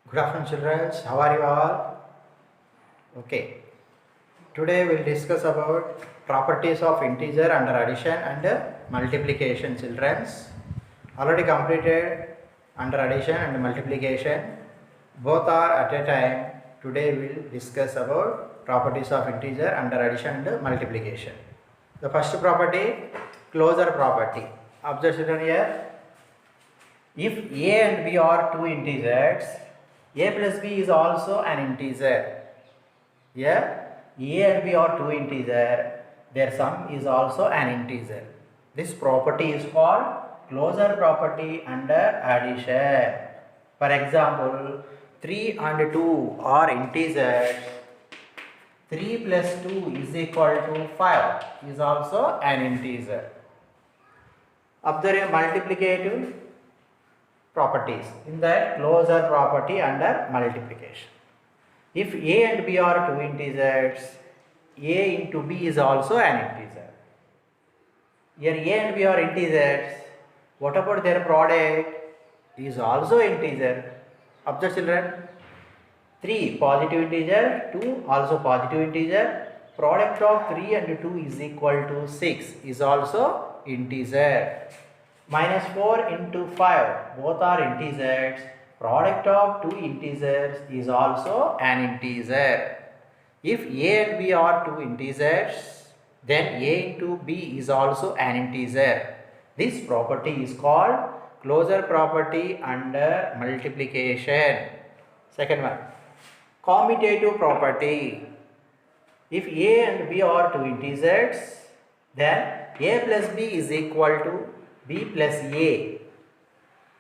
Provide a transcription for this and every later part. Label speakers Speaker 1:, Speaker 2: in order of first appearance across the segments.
Speaker 1: Good afternoon, children. How are you all? Okay. Today we'll discuss about properties of integer under addition and multiplication, children. Already completed under addition and multiplication. Both are at a time. Today we'll discuss about properties of integer under addition and multiplication. The first property, closure property. Observe, children, here. If a and b are two integers, a plus b is also an integer. Here, a and b are two integers, their sum is also an integer. This property is called closure property under addition. For example, 3 and 2 are integers. 3 plus 2 is equal to 5 is also an integer. Observe multiplicative properties in the closure property under multiplication. If a and b are two integers, a into b is also an integer. Here a and b are integers. What about their product? Is also integer. Observe, children. 3 positive integer, 2 also positive integer. Product of 3 and 2 is equal to 6 is also integer. Minus 4 into 5, both are integers. Product of two integers is also an integer. If a and b are two integers, then a into b is also an integer. This property is called closure property under multiplication. Second one, commutative property. If a and b are two integers, then a plus b is equal to b plus a,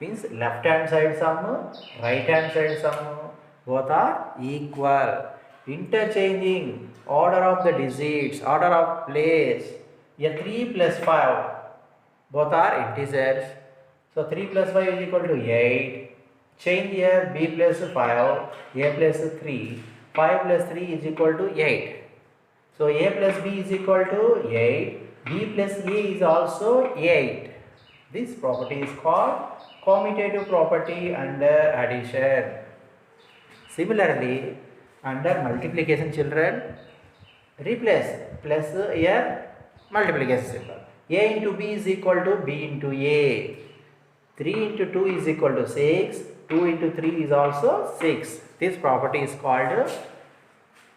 Speaker 1: means left hand side sum, right hand side sum, both are equal. Interchanging order of the digits, order of place. Here 3 plus 5, both are integers. So 3 plus 5 is equal to 8. Change here b plus 5, a plus 3. 5 plus 3 is equal to 8. So a plus b is equal to 8. b plus a is also 8. This property is called commutative property under addition. Similarly, under multiplication, children, replace plus here multiplication symbol. A into b is equal to b into a. 3 into 2 is equal to 6. 2 into 3 is also 6. This property is called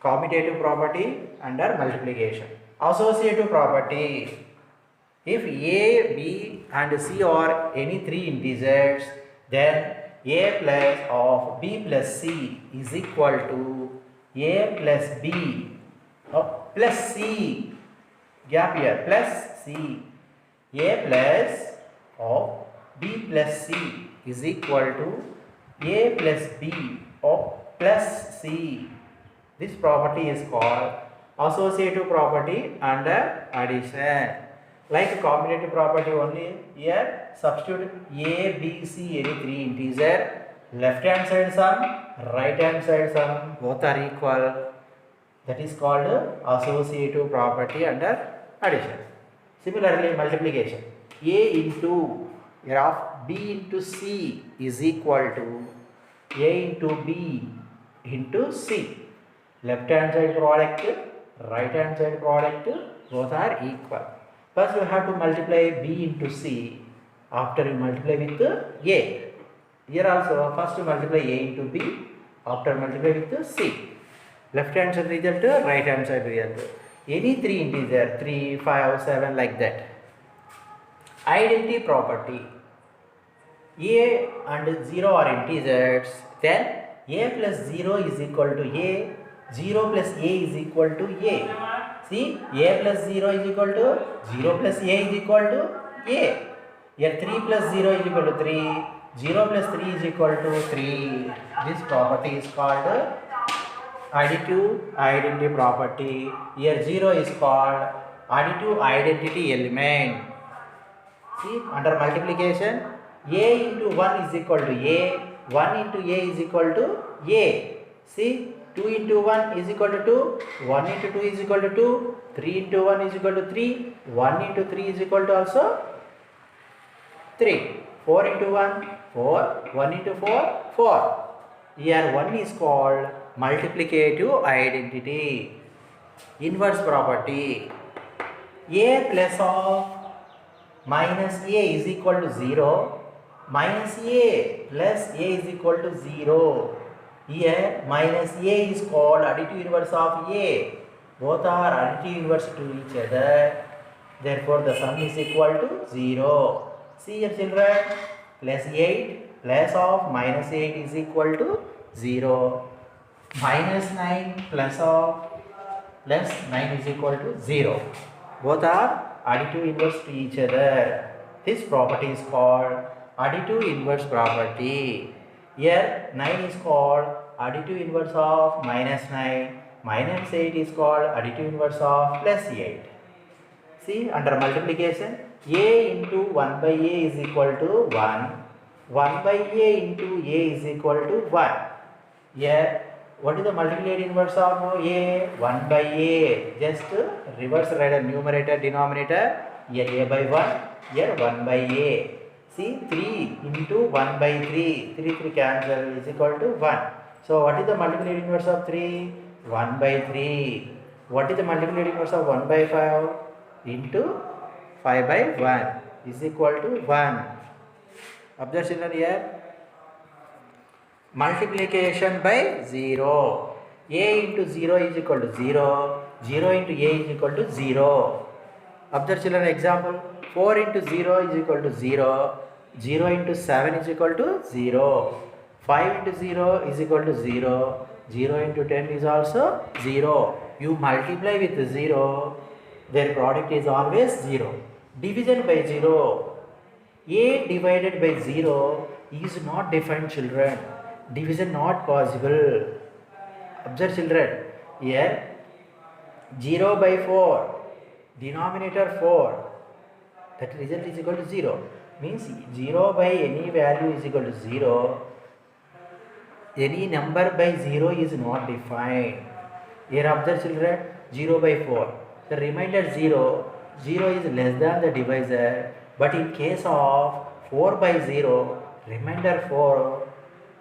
Speaker 1: commutative property under multiplication. Associative property. If a, b and c are any three integers, then a plus of b plus c is equal to a plus b plus c, gap here, plus c. A plus of b plus c is equal to a plus b of plus c. This property is called associative property under addition. Like commutative property only, here substitute a, b, c, any three integer, left hand side sum, right hand side sum, both are equal. That is called associative property under addition. Similarly, multiplication. A into here of b into c is equal to a into b into c. Left hand side product, right hand side product, both are equal. First you have to multiply b into c, after you multiply with a. Here also first you multiply a into b, after multiply with c. Left hand side result, right hand side result. Any three integer, 3, 5, 7 like that. Identity property. A and 0 are integers, then a plus 0 is equal to a, 0 plus a is equal to a. See, a plus 0 is equal to 0 plus a is equal to a. Here 3 plus 0 is equal to 3, 0 plus 3 is equal to 3. This property is called additive identity property. Here 0 is called additive identity element. See, under multiplication, a into 1 is equal to a, 1 into a is equal to a. See, 2 into 1 is equal to 2, 1 into 2 is equal to 2, 3 into 1 is equal to 3, 1 into 3 is equal to also 3, 4 into 1, 4, 1 into 4, 4. Here one is called multiplicative identity. Inverse property. A plus of minus A is equal to 0. Minus A plus A is equal to 0. Here minus A is called additive inverse of A. Both are additive inverse to each other. Therefore the sum is equal to 0. See here children, plus 8 plus of minus 8 is equal to 0. Minus 9 plus of plus 9 is equal to 0. Both are additive inverse to each other. This property is called additive inverse property. Here 9 is called additive inverse of minus 9. Minus 8 is called additive inverse of plus 8. See, under multiplication, a into 1 by a is equal to 1. 1 by a into a is equal to 1. Here, what is the multiplicative inverse of a? 1 by a. Just reverse write numerator, denominator. Here a by 1, here 1 by a. See, 3 into 1 by 3. 3 cancel is equal to 1. So, what is the multiplicative inverse of 3? 1 by 3. What is the multiplicative inverse of 1 by 5? Into 5 by 1 is equal to 1. Observe children here. Multiplication by 0. A into 0 is equal to 0. 0 into A is equal to 0. Observe children example. 4 into 0 is equal to 0. 0 into 7 is equal to 0. 5 into 0 is equal to 0. 0 into 10 is also 0. You multiply with 0. Their product is always 0. Division by 0. A divided by 0 is not defined children. Division not possible. Observe children. Here 0 by 4. Denominator 4. That result is equal to 0. Means 0 by any value is equal to 0. Any number by 0 is not defined. Here observe children. 0 by 4. The remainder 0. 0 is less than the divisor. But in case of 4 by 0, remainder 4.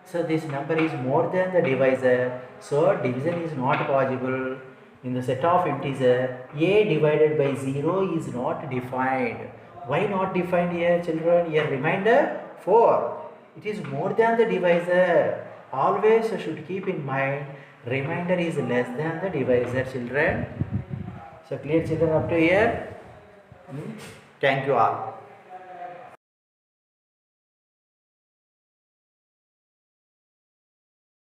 Speaker 1: So this number is more than the divisor. So division is not possible. In the set of integer, a divided by 0 is not defined. Why not defined here children? Here remainder 4. It is more than the divisor. Always should keep in mind remainder is less than the divisor children. So clear children up to here? Thank you all.